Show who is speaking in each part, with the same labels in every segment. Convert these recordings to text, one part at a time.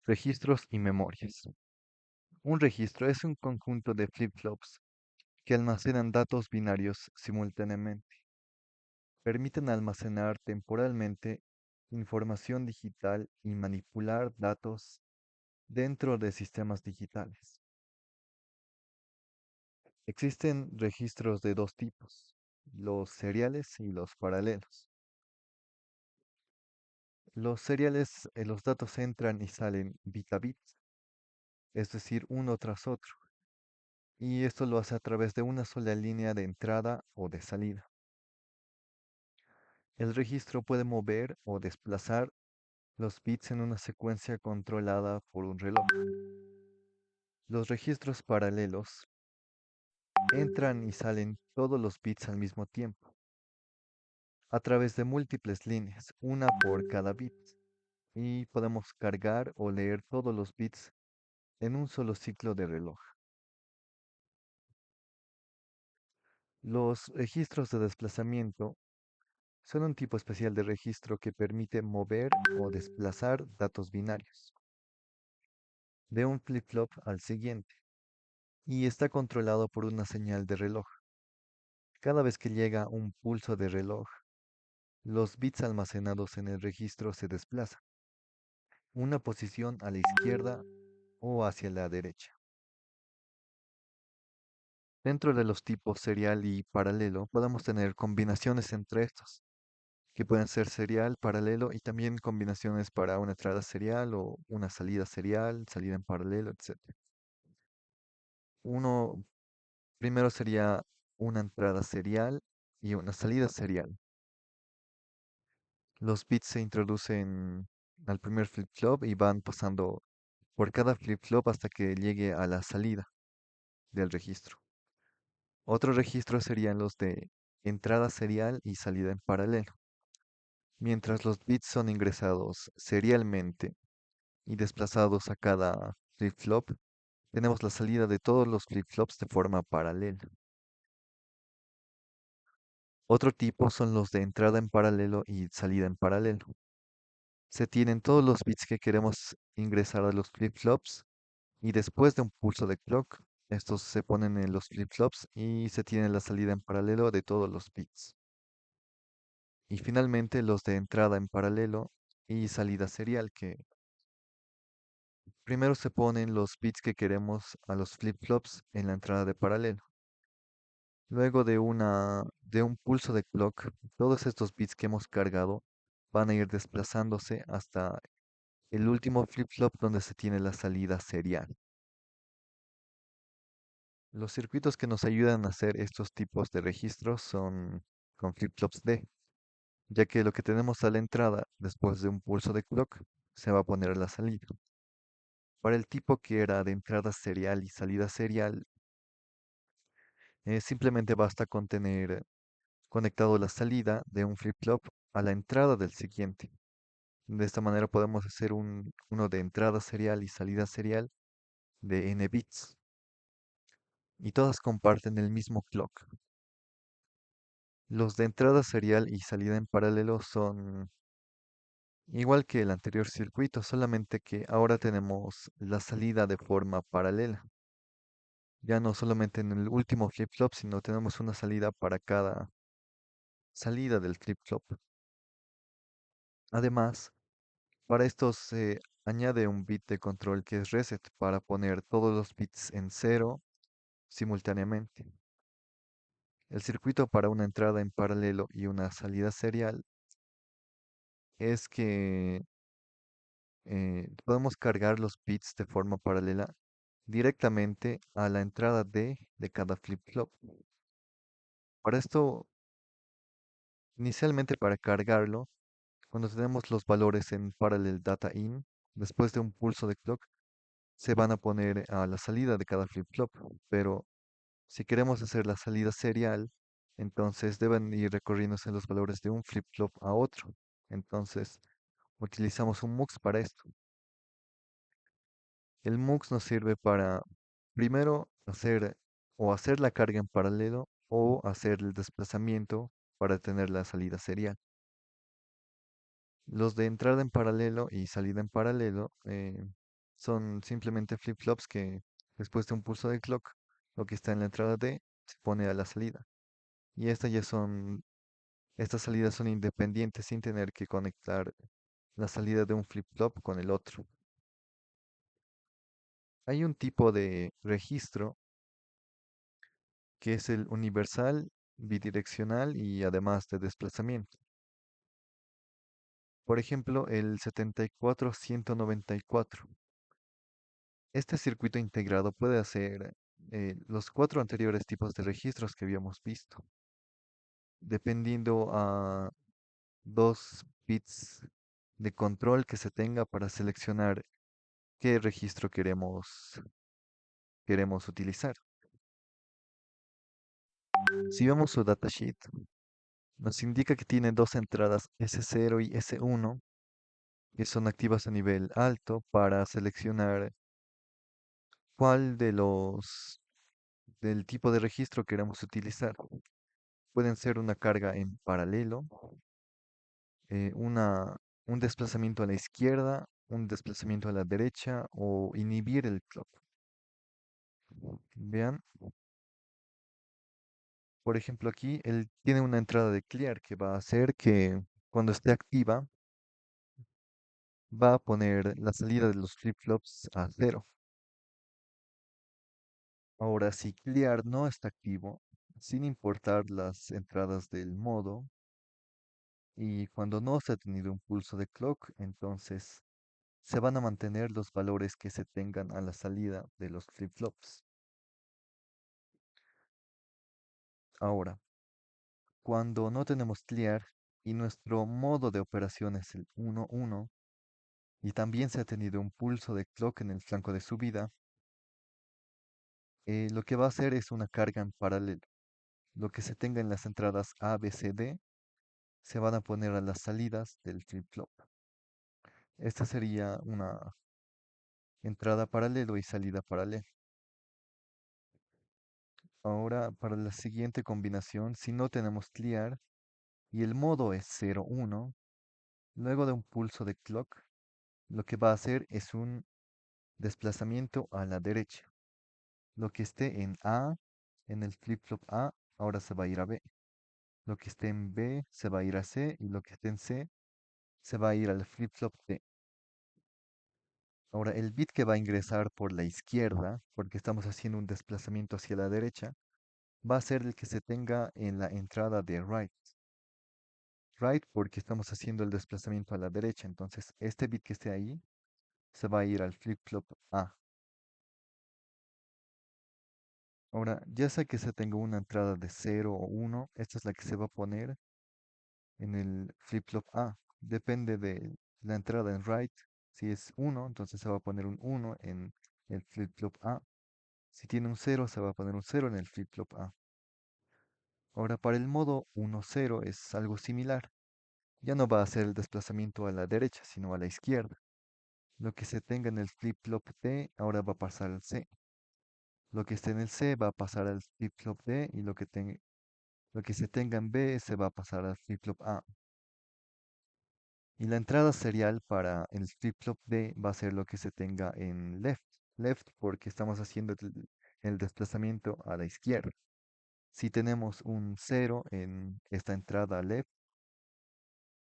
Speaker 1: Registros y memorias. Un registro es un conjunto de flip-flops que almacenan datos binarios simultáneamente. Permiten almacenar temporalmente información digital y manipular datos dentro de sistemas digitales. Existen registros de dos tipos, los seriales y los paralelos. Los seriales, los datos entran y salen bit a bit, es decir, uno tras otro, y esto lo hace a través de una sola línea de entrada o de salida. El registro puede mover o desplazar los bits en una secuencia controlada por un reloj. Los registros paralelos entran y salen todos los bits al mismo tiempo, a través de múltiples líneas, una por cada bit, y podemos cargar o leer todos los bits en un solo ciclo de reloj. Los registros de desplazamiento son un tipo especial de registro que permite mover o desplazar datos binarios de un flip-flop al siguiente y está controlado por una señal de reloj. Cada vez que llega un pulso de reloj, los bits almacenados en el registro se desplazan, una posición a la izquierda o hacia la derecha. Dentro de los tipos serial y paralelo, podemos tener combinaciones entre estos, que pueden ser serial, paralelo y también combinaciones para una entrada serial o una salida serial, salida en paralelo, etc. Uno primero sería una entrada serial y una salida serial. Los bits se introducen al primer flip-flop y van pasando por cada flip-flop hasta que llegue a la salida del registro. Otros registros serían los de entrada serial y salida en paralelo. Mientras los bits son ingresados serialmente y desplazados a cada flip-flop, tenemos la salida de todos los flip-flops de forma paralela. Otro tipo son los de entrada en paralelo y salida en paralelo. Se tienen todos los bits que queremos ingresar a los flip-flops y después de un pulso de clock, estos se ponen en los flip-flops y se tiene la salida en paralelo de todos los bits. Y finalmente los de entrada en paralelo y salida serial, que primero se ponen los bits que queremos a los flip-flops en la entrada de paralelo. Luego de un pulso de clock, todos estos bits que hemos cargado van a ir desplazándose hasta el último flip-flop donde se tiene la salida serial. Los circuitos que nos ayudan a hacer estos tipos de registros son con flip-flops D, ya que lo que tenemos a la entrada después de un pulso de clock se va a poner a la salida. Para el tipo que era de entrada serial y salida serial, simplemente basta con tener conectado la salida de un flip-flop a la entrada del siguiente. De esta manera podemos hacer uno de entrada serial y salida serial de n bits, y todas comparten el mismo clock. Los de entrada serial y salida en paralelo son igual que el anterior circuito, solamente que ahora tenemos la salida de forma paralela. Ya no solamente en el último flip-flop, sino tenemos una salida para cada salida del flip-flop. Además, para esto se añade un bit de control que es reset para poner todos los bits en cero simultáneamente. El circuito para una entrada en paralelo y una salida serial es que podemos cargar los bits de forma paralela directamente a la entrada de cada flip-flop. Para esto, inicialmente para cargarlo, cuando tenemos los valores en parallel data in, después de un pulso de clock, se van a poner a la salida de cada flip-flop. Pero si queremos hacer la salida serial, entonces deben ir recorriéndose los valores de un flip-flop a otro. Entonces, utilizamos un MUX para esto. El MUX nos sirve para primero hacer la carga en paralelo o hacer el desplazamiento para tener la salida serial. Los de entrada en paralelo y salida en paralelo Son simplemente flip-flops que después de un pulso de clock, lo que está en la entrada D se pone a la salida. Y estas salidas son independientes sin tener que conectar la salida de un flip-flop con el otro. Hay un tipo de registro que es el universal, bidireccional y además de desplazamiento. Por ejemplo, el 74194. Este circuito integrado puede hacer los cuatro anteriores tipos de registros que habíamos visto, dependiendo a dos bits de control que se tenga para seleccionar qué registro queremos utilizar. Si vemos su datasheet, nos indica que tiene dos entradas S0 y S1 que son activas a nivel alto para seleccionar cuál del tipo de registro queremos utilizar. Pueden ser una carga en paralelo, eh, una, un desplazamiento a la izquierda, un desplazamiento a la derecha o inhibir el clock. Vean, por ejemplo aquí él tiene una entrada de clear que va a hacer que cuando esté activa va a poner la salida de los flip-flops a cero. Ahora, si clear no está activo, sin importar las entradas del modo, y cuando no se ha tenido un pulso de clock, entonces se van a mantener los valores que se tengan a la salida de los flip-flops. Ahora, cuando no tenemos clear y nuestro modo de operación es el 1-1 y también se ha tenido un pulso de clock en el flanco de subida, lo que va a hacer es una carga en paralelo. Lo que se tenga en las entradas A, B, C, D se van a poner a las salidas del flip-flop. Esta sería una entrada paralelo y salida paralela. Ahora, para la siguiente combinación, si no tenemos clear y el modo es 0-1, luego de un pulso de clock, lo que va a hacer es un desplazamiento a la derecha. Lo que esté en A, en el flip-flop A, ahora se va a ir a B. Lo que esté en B se va a ir a C y lo que esté en C se va a ir al flip-flop D. Ahora, el bit que va a ingresar por la izquierda, porque estamos haciendo un desplazamiento hacia la derecha, va a ser el que se tenga en la entrada de right. Right porque estamos haciendo el desplazamiento a la derecha. Entonces, este bit que esté ahí se va a ir al flip-flop A. Ahora, ya sea que se tenga una entrada de 0 o 1, esta es la que se va a poner en el flip-flop A. Depende de la entrada en right. Si es 1, entonces se va a poner un 1 en el flip-flop A. Si tiene un 0, se va a poner un 0 en el flip-flop A. Ahora, para el modo 1-0 es algo similar. Ya no va a ser el desplazamiento a la derecha, sino a la izquierda. Lo que se tenga en el flip-flop D ahora va a pasar al C. Lo que esté en el C va a pasar al flip-flop D y lo que se tenga en B se va a pasar al flip-flop A. Y la entrada serial para el flip-flop D va a ser lo que se tenga en left. Left porque estamos haciendo el desplazamiento a la izquierda. Si tenemos un 0 en esta entrada left,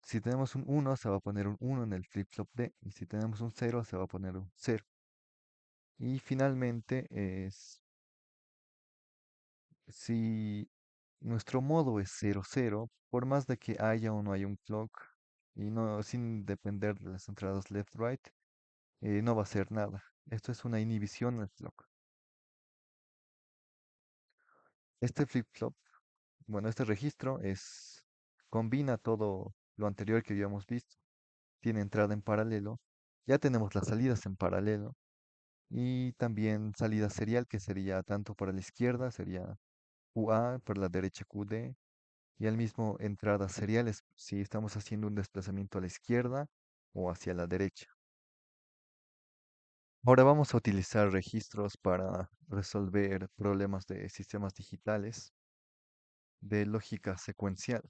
Speaker 1: si tenemos un 1 se va a poner un 1 en el flip-flop D. Y si tenemos un 0 se va a poner un 0. Y finalmente si nuestro modo es 0-0, por más de que haya o no haya un clock, y no sin depender de las entradas left-right, no va a hacer nada. Esto es una inhibición al clock. Este flip-flop, bueno, este registro combina todo lo anterior que habíamos visto. Tiene entrada en paralelo, ya tenemos las salidas en paralelo, y también salida serial, que sería tanto para la izquierda, sería QA, por la derecha QD, y al mismo entradas seriales si estamos haciendo un desplazamiento a la izquierda o hacia la derecha. Ahora vamos a utilizar registros para resolver problemas de sistemas digitales de lógica secuencial.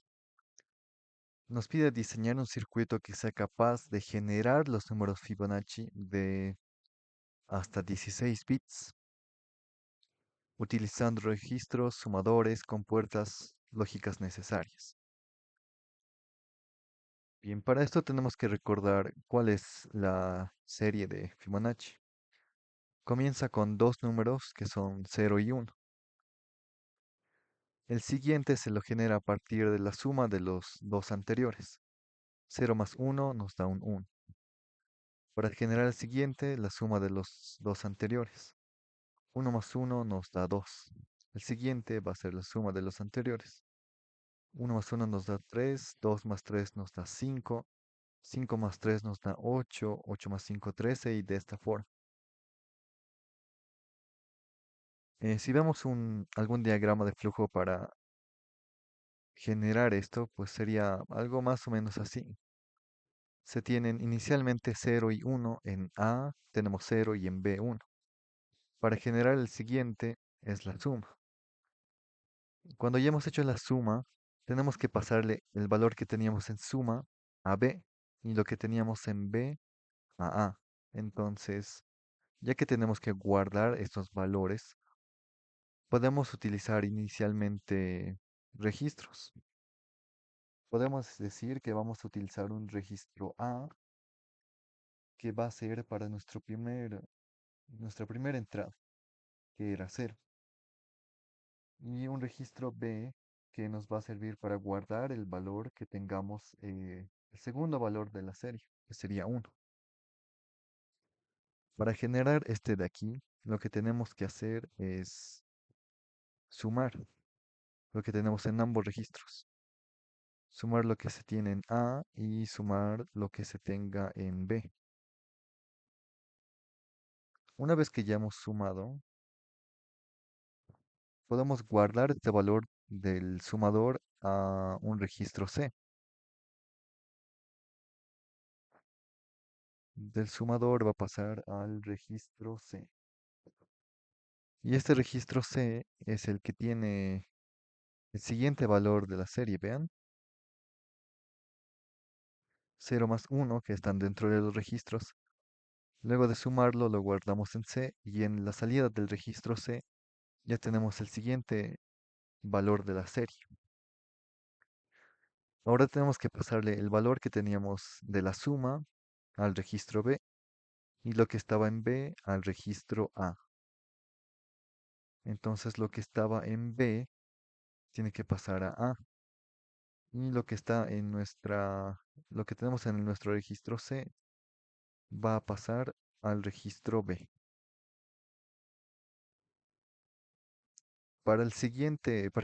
Speaker 1: Nos pide diseñar un circuito que sea capaz de generar los números Fibonacci hasta 16 bits, utilizando registros sumadores con puertas lógicas necesarias. Bien, para esto tenemos que recordar cuál es la serie de Fibonacci. Comienza con dos números que son 0 y 1. El siguiente se lo genera a partir de la suma de los dos anteriores. 0 más 1 nos da un 1. Para generar el siguiente, la suma de los dos anteriores. 1 más 1 nos da 2. El siguiente va a ser la suma de los anteriores. 1 más 1 nos da 3, 2 más 3 nos da 5, 5 más 3 nos da 8, 8 más 5, 13 y de esta forma. Si vemos algún diagrama de flujo para generar esto, pues sería algo más o menos así. Se tienen inicialmente 0 y 1 en A, tenemos 0 y en B 1. Para generar el siguiente es la suma. Cuando ya hemos hecho la suma, tenemos que pasarle el valor que teníamos en suma a B y lo que teníamos en B a A. Entonces, ya que tenemos que guardar estos valores, podemos utilizar inicialmente registros. Podemos decir que vamos a utilizar un registro A que va a ser para nuestra primera entrada, que era 0. Y un registro B que nos va a servir para guardar el valor que tengamos, el segundo valor de la serie, que sería 1. Para generar este de aquí, lo que tenemos que hacer es sumar lo que tenemos en ambos registros. Sumar lo que se tiene en A y sumar lo que se tenga en B. Una vez que ya hemos sumado, podemos guardar este valor del sumador a un registro C. Del sumador va a pasar al registro C. Y este registro C es el que tiene el siguiente valor de la serie, vean, 0 más 1 que están dentro de los registros. Luego de sumarlo lo guardamos en C y en la salida del registro C ya tenemos el siguiente valor de la serie. Ahora tenemos que pasarle el valor que teníamos de la suma al registro B y lo que estaba en B al registro A. Entonces lo que estaba en B tiene que pasar a A y lo que está en lo que tenemos en nuestro registro C va a pasar al registro B. Para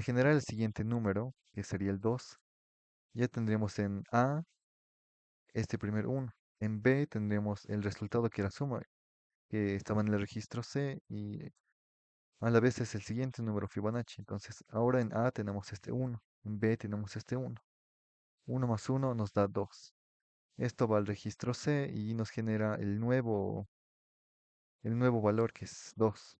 Speaker 1: generar el siguiente número, que sería el 2, ya tendríamos en A este primer 1. En B tendríamos el resultado que era suma, que estaba en el registro C y a la vez es el siguiente número Fibonacci. Entonces ahora en A tenemos este 1, en B tenemos este 1. 1 más 1 nos da 2. Esto va al registro C y nos genera el nuevo valor que es 2.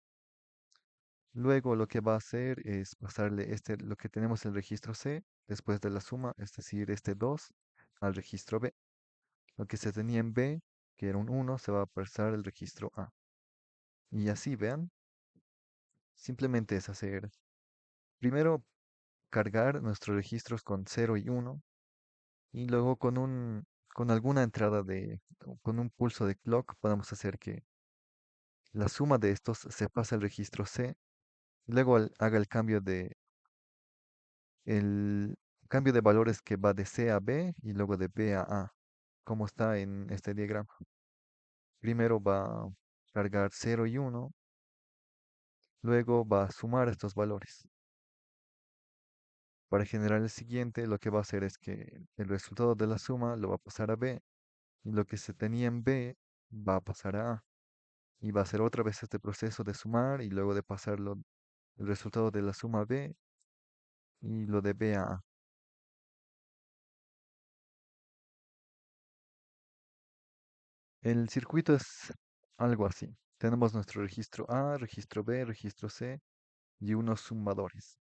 Speaker 1: Luego lo que va a hacer es pasarle lo que tenemos en el registro C después de la suma, es decir, este 2 al registro B. Lo que se tenía en B, que era un 1, se va a pasar al registro A. Y así, vean, simplemente es hacer, primero cargar nuestros registros con 0 y 1 y luego con alguna entrada con un pulso de clock podemos hacer que la suma de estos se pase al registro C, luego haga el cambio de valores que va de C a B y luego de B a A, como está en este diagrama. Primero va a cargar 0 y 1, luego va a sumar estos valores. Para generar el siguiente, lo que va a hacer es que el resultado de la suma lo va a pasar a B y lo que se tenía en B va a pasar a A. Y va a hacer otra vez este proceso de sumar y luego de pasarlo el resultado de la suma a B y lo de B a A. El circuito es algo así. Tenemos nuestro registro A, registro B, registro C y unos sumadores.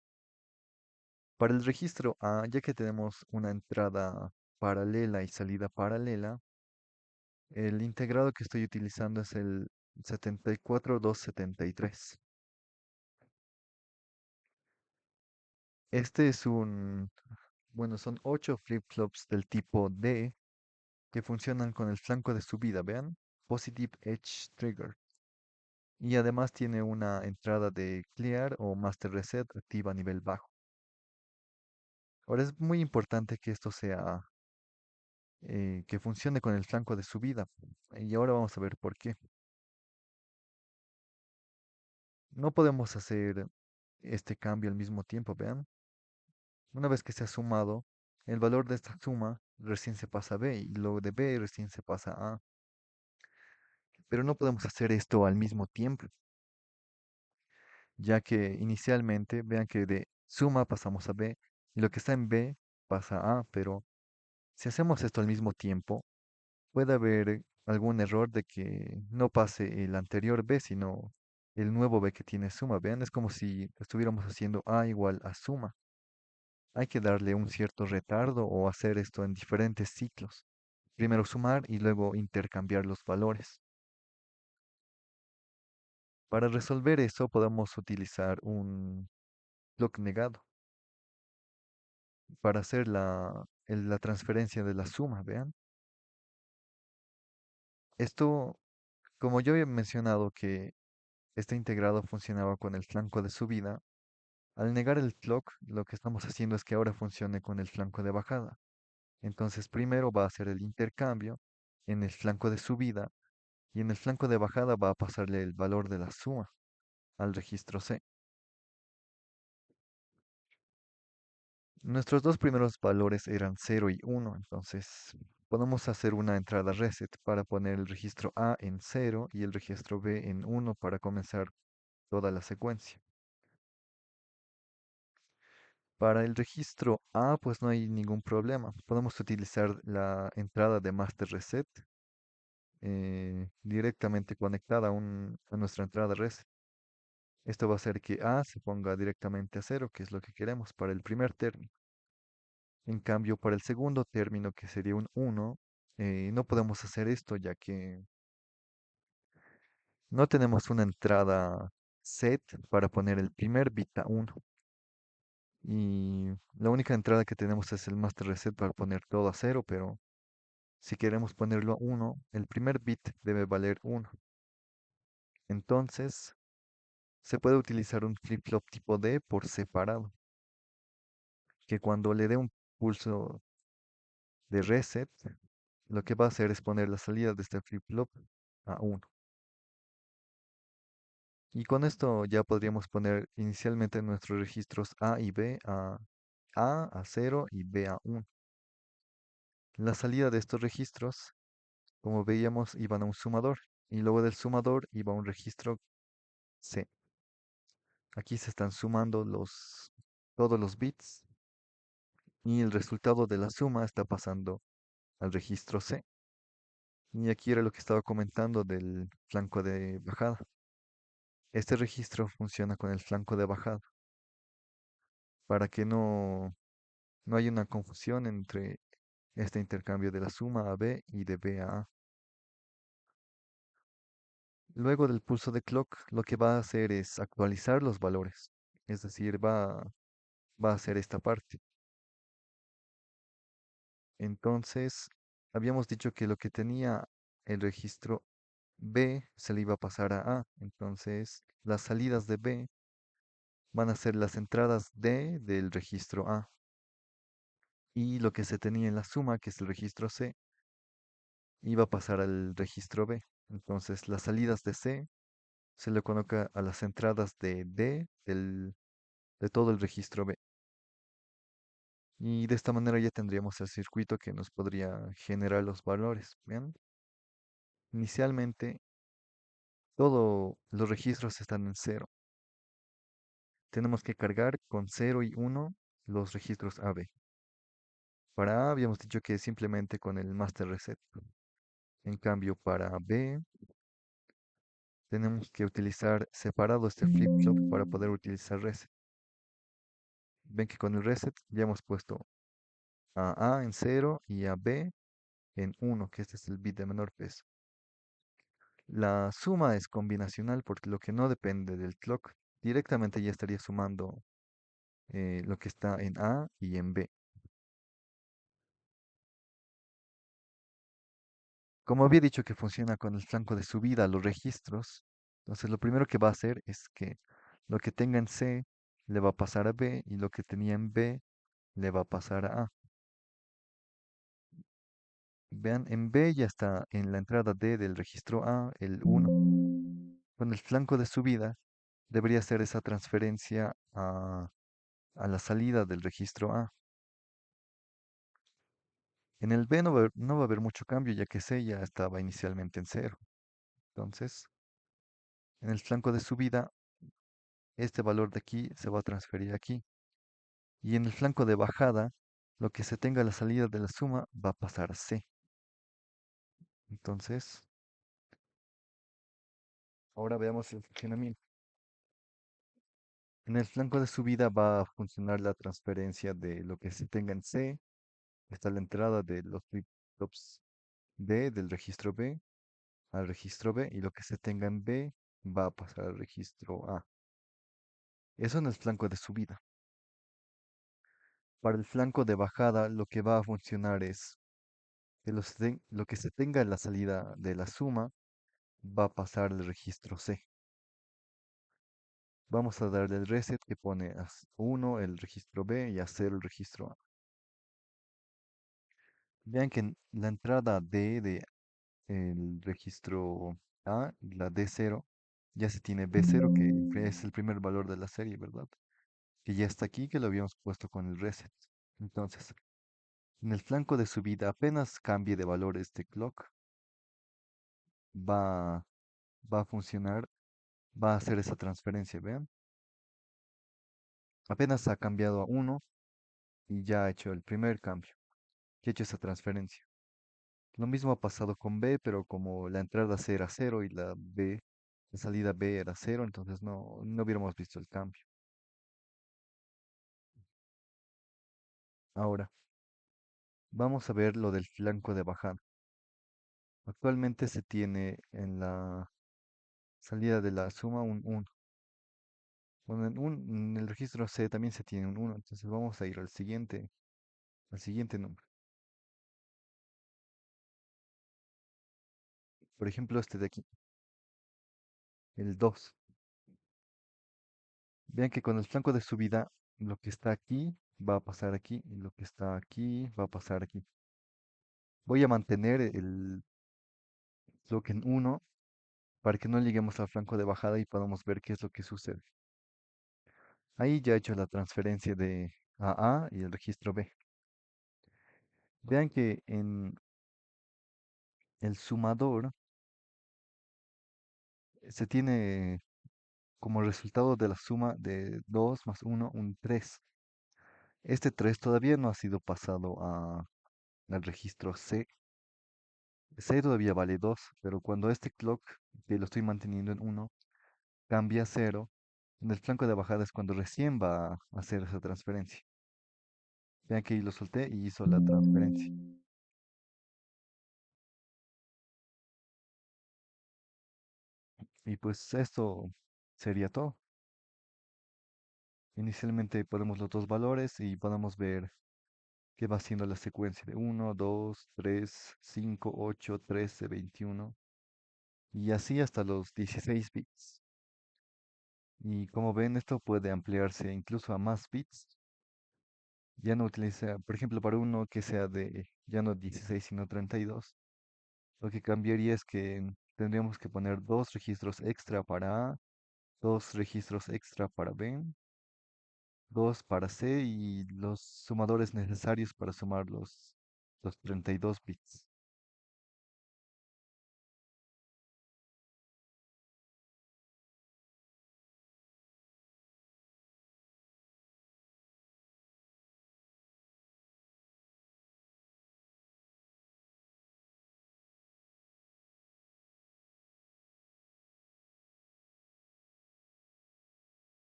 Speaker 1: Para el registro A, ya que tenemos una entrada paralela y salida paralela, el integrado que estoy utilizando es el 74273. Este es un, bueno, son 8 flip-flops del tipo D que funcionan con el flanco de subida, vean, Positive Edge Trigger. Y además tiene una entrada de Clear o Master Reset activa a nivel bajo. Ahora es muy importante que esto sea, que funcione con el flanco de subida. Y ahora vamos a ver por qué. No podemos hacer este cambio al mismo tiempo, vean. Una vez que se ha sumado, el valor de esta suma recién se pasa a B y luego de B recién se pasa a A. Pero no podemos hacer esto al mismo tiempo, ya que inicialmente vean que de suma pasamos a B y lo que está en B pasa a A, pero si hacemos esto al mismo tiempo, puede haber algún error de que no pase el anterior B, sino el nuevo B que tiene suma. Vean, es como si estuviéramos haciendo A igual a suma. Hay que darle un cierto retardo o hacer esto en diferentes ciclos. Primero sumar y luego intercambiar los valores. Para resolver eso podemos utilizar un bloque negado para hacer la transferencia de la suma, vean. Esto, como yo había mencionado que este integrado funcionaba con el flanco de subida, al negar el clock, lo que estamos haciendo es que ahora funcione con el flanco de bajada. Entonces primero va a hacer el intercambio en el flanco de subida y en el flanco de bajada va a pasarle el valor de la suma al registro C. Nuestros dos primeros valores eran 0 y 1, entonces podemos hacer una entrada reset para poner el registro A en 0 y el registro B en 1 para comenzar toda la secuencia. Para el registro A, pues no hay ningún problema. Podemos utilizar la entrada de master reset directamente conectada a nuestra entrada reset. Esto va a hacer que A se ponga directamente a 0, que es lo que queremos para el primer término. En cambio, para el segundo término, que sería un 1, no podemos hacer esto ya que no tenemos una entrada set para poner el primer bit a 1. Y la única entrada que tenemos es el master reset para poner todo a 0, pero si queremos ponerlo a 1, el primer bit debe valer 1. Entonces, se puede utilizar un flip-flop tipo D por separado, que cuando le dé un pulso de reset, lo que va a hacer es poner la salida de este flip-flop a 1. Y con esto ya podríamos poner inicialmente nuestros registros A y B a 0 y B a 1. La salida de estos registros, como veíamos, iban a un sumador y luego del sumador iba un registro C. Aquí se están sumando todos los bits y el resultado de la suma está pasando al registro C. Y aquí era lo que estaba comentando del flanco de bajada. Este registro funciona con el flanco de bajada para que no haya una confusión entre este intercambio de la suma a B y de B a A. Luego del pulso de clock, lo que va a hacer es actualizar los valores, es decir, va a hacer esta parte. Entonces, habíamos dicho que lo que tenía el registro B se le iba a pasar a A. Entonces, las salidas de B van a ser las entradas D del registro A. Y lo que se tenía en la suma, que es el registro C, iba a pasar al registro B. Entonces, las salidas de C se le coloca a las entradas de D de todo el registro B. Y de esta manera ya tendríamos el circuito que nos podría generar los valores. ¿Bien? Inicialmente, todos los registros están en 0. Tenemos que cargar con 0 y 1 los registros AB. Para A habíamos dicho que simplemente con el master reset. En cambio, para B tenemos que utilizar separado este flip-flop para poder utilizar reset. Ven que con el reset ya hemos puesto a A en 0 y a B en 1, que este es el bit de menor peso. La suma es combinacional porque lo que no depende del clock directamente ya estaría sumando lo que está en A y en B. Como había dicho que funciona con el flanco de subida a los registros, entonces lo primero que va a hacer es que lo que tenga en C le va a pasar a B y lo que tenía en B le va a pasar a A. Vean, en B ya está en la entrada D del registro A el 1. Con el flanco de subida debería hacer esa transferencia a la salida del registro A. En el B no va a haber mucho cambio ya que C ya estaba inicialmente en cero. Entonces, en el flanco de subida, este valor de aquí se va a transferir aquí. Y en el flanco de bajada, lo que se tenga a la salida de la suma va a pasar a C. Entonces, ahora veamos el funcionamiento. En el flanco de subida va a funcionar la transferencia de lo que se tenga en C. Está la entrada de los flip-flops D del registro B al registro B y lo que se tenga en B va a pasar al registro A. Eso en el flanco de subida. Para el flanco de bajada, lo que va a funcionar es que lo que se tenga en la salida de la suma va a pasar al registro C. Vamos a darle el reset que pone a 1 el registro B y a 0 el registro A. Vean que en la entrada D de el registro A, la D0, ya se tiene B0, que es el primer valor de la serie, ¿verdad? Que ya está aquí, que lo habíamos puesto con el reset. Entonces, en el flanco de subida, apenas cambie de valor este clock, va, va a funcionar, va a hacer esa transferencia, vean. Apenas ha cambiado a 1 y ya ha hecho el primer cambio, que ha hecho esa transferencia. Lo mismo ha pasado con B, pero como la entrada C era 0 y la salida B era 0, entonces no hubiéramos visto el cambio. Ahora, vamos a ver lo del flanco de bajada. Actualmente se tiene en la salida de la suma un 1. Bueno, en el registro C también se tiene un 1, entonces vamos a ir al siguiente número. Por ejemplo, este de aquí, el 2. Vean que con el flanco de subida, lo que está aquí va a pasar aquí y lo que está aquí va a pasar aquí. Voy a mantener el bloque en 1 para que no lleguemos al flanco de bajada y podamos ver qué es lo que sucede. Ahí ya he hecho la transferencia de A y el registro B. Vean que en el sumador se tiene como resultado de la suma de 2 más 1 un 3. Este 3 todavía no ha sido pasado al registro C. C todavía vale 2, pero cuando este clock, que lo estoy manteniendo en 1, cambia a 0, en el flanco de bajada es cuando recién va a hacer esa transferencia. Vean que ahí lo solté y hizo la transferencia. Y pues esto sería todo. Inicialmente ponemos los dos valores y podemos ver qué va haciendo la secuencia de 1, 2, 3, 5, 8, 13, 21 y así hasta los 16 bits. Y como ven, esto puede ampliarse incluso a más bits. Ya no utiliza, por ejemplo, para uno que sea de ya no 16 sino 32. Lo que cambiaría es que tendríamos que poner dos registros extra para A, dos registros extra para B, dos para C y los sumadores necesarios para sumar los 32 bits.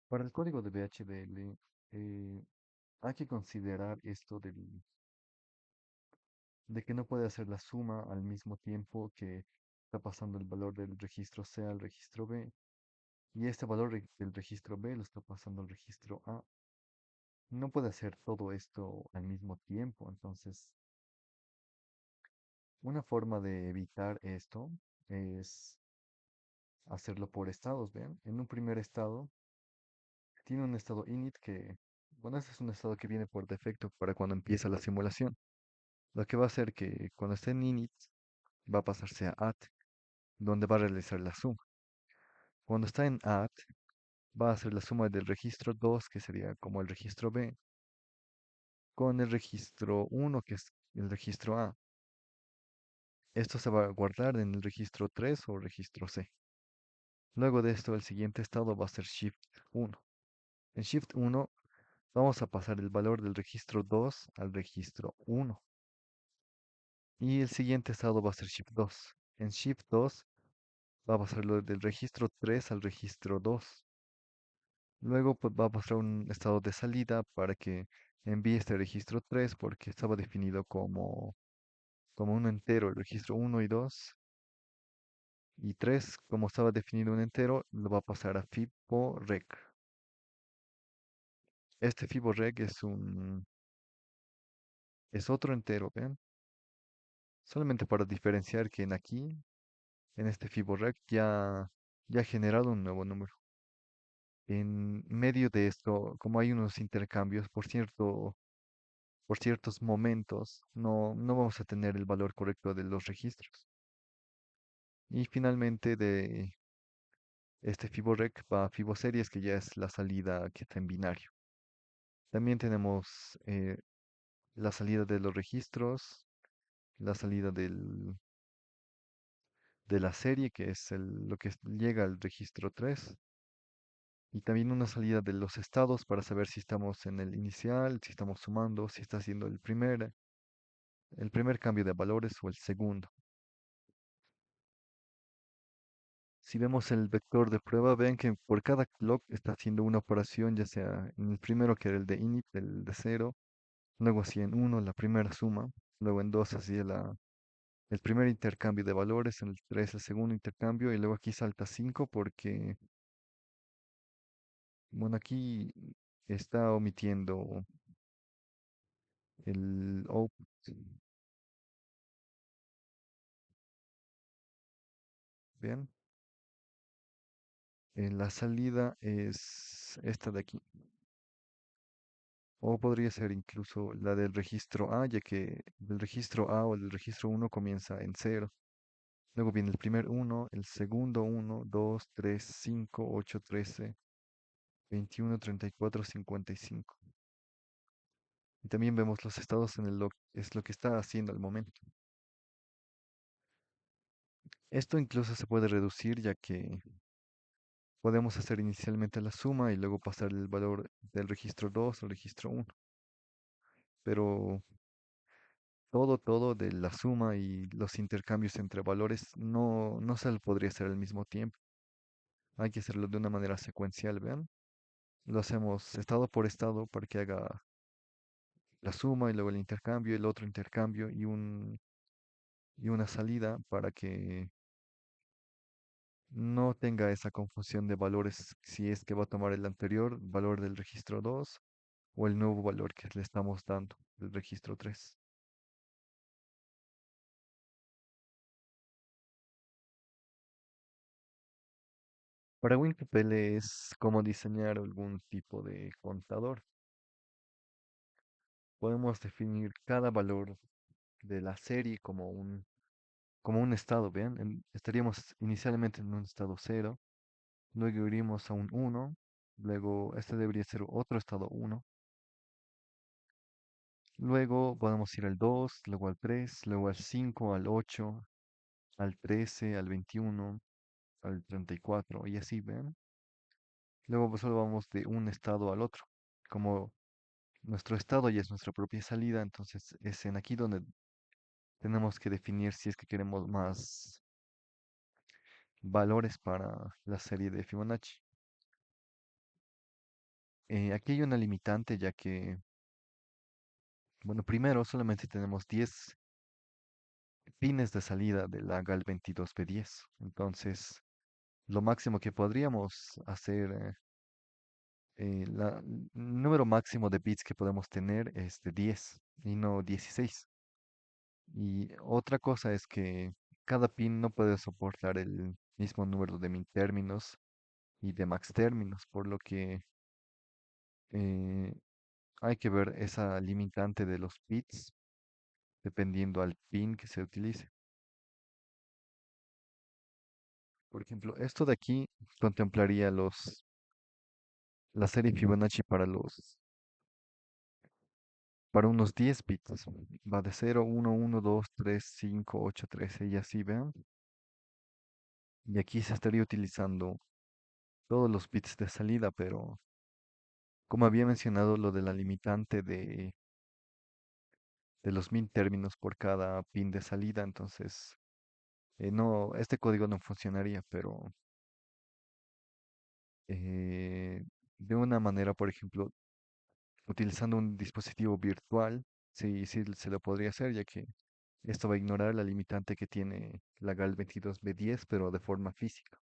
Speaker 1: Para el código de VHDL, hay que considerar esto de que no puede hacer la suma al mismo tiempo que está pasando el valor del registro C al registro B, y este valor del registro B lo está pasando al registro A. No puede hacer todo esto al mismo tiempo, entonces una forma de evitar esto es hacerlo por estados, ¿ven? En un primer estado tiene un estado init que, bueno, ese es un estado que viene por defecto para cuando empieza la simulación. Lo que va a hacer que cuando esté en init va a pasarse a at, donde va a realizar la suma. Cuando está en at, va a hacer la suma del registro 2, que sería como el registro B, con el registro 1, que es el registro A. Esto se va a guardar en el registro 3 o registro C. Luego de esto, el siguiente estado va a ser Shift 1. En Shift 1 vamos a pasar el valor del registro 2 al registro 1. Y el siguiente estado va a ser Shift 2. En Shift 2 va a pasar lo del registro 3 al registro 2. Luego pues, va a pasar un estado de salida para que envíe este registro 3 porque estaba definido como un entero, el registro 1 y 2. Y 3, como estaba definido un entero, lo va a pasar a FIBOREC. Este FIBOREC es otro entero, ¿ven? Solamente para diferenciar que aquí, en este FIBOREC, ya ha generado un nuevo número. En medio de esto, como hay unos intercambios, por ciertos momentos, no vamos a tener el valor correcto de los registros. Y finalmente de este FIBOREC va a FIBOSeries, que ya es la salida que está en binario. También tenemos la salida de los registros, la salida de la serie, que es lo que llega al registro 3, y también una salida de los estados para saber si estamos en el inicial, si estamos sumando, si está haciendo el primer cambio de valores o el segundo. Si vemos el vector de prueba, ven que por cada clock está haciendo una operación, ya sea en el primero que era el de init, el de 0, luego hacía en 1 la primera suma, luego en 2 hacía el primer intercambio de valores, en el 3 el segundo intercambio, y luego aquí salta 5 porque, bueno, aquí está omitiendo el output. Bien, la salida es esta de aquí. O podría ser incluso la del registro A, ya que el registro A o el registro 1 comienza en 0. Luego viene el primer 1, el segundo 1, 2, 3, 5, 8, 13, 21, 34, 55. Y también vemos los estados en el log, es lo que está haciendo al momento. Esto incluso se puede reducir ya que podemos hacer inicialmente la suma y luego pasar el valor del registro 2 al registro 1. Pero todo de la suma y los intercambios entre valores no se lo podría hacer al mismo tiempo. Hay que hacerlo de una manera secuencial, ¿vean? Lo hacemos estado por estado para que haga la suma y luego el intercambio, el otro intercambio y una salida para que no tenga esa confusión de valores si es que va a tomar el anterior valor del registro 2 o el nuevo valor que le estamos dando del registro 3. Para WinCPL es como diseñar algún tipo de contador. Podemos definir cada valor de la serie como un estado, ¿vean? Estaríamos inicialmente en un estado 0, luego iríamos a un 1, luego este debería ser otro estado 1, luego podemos ir al 2, luego al 3, luego al 5, al 8, al 13, al 21, al 34 y así, ¿ven? Luego pues solo vamos de un estado al otro. Como nuestro estado ya es nuestra propia salida, entonces es en aquí donde tenemos que definir si es que queremos más valores para la serie de Fibonacci. Aquí hay una limitante ya que, bueno, primero solamente tenemos pines de salida de la GAL 22B10. Entonces, lo máximo que podríamos hacer, el número máximo de bits que podemos tener es de 10 y no 16. Y otra cosa es que cada pin no puede soportar el mismo número de min términos y de max términos, por lo que eh, hay que ver esa limitante de los bits dependiendo al pin que se utilice. Por ejemplo, esto de aquí contemplaría la serie Fibonacci para unos 10 bits. Va de 0, 1, 1, 2, 3, 5, 8, 13 y así, vean. Y aquí se estaría utilizando todos los bits de salida, pero como había mencionado lo de la limitante de los min términos por cada pin de salida, entonces no, este código no funcionaría, pero eh, de una manera, por ejemplo, utilizando un dispositivo virtual, sí, sí se lo podría hacer, ya que esto va a ignorar la limitante que tiene la GAL 22B10, pero de forma física.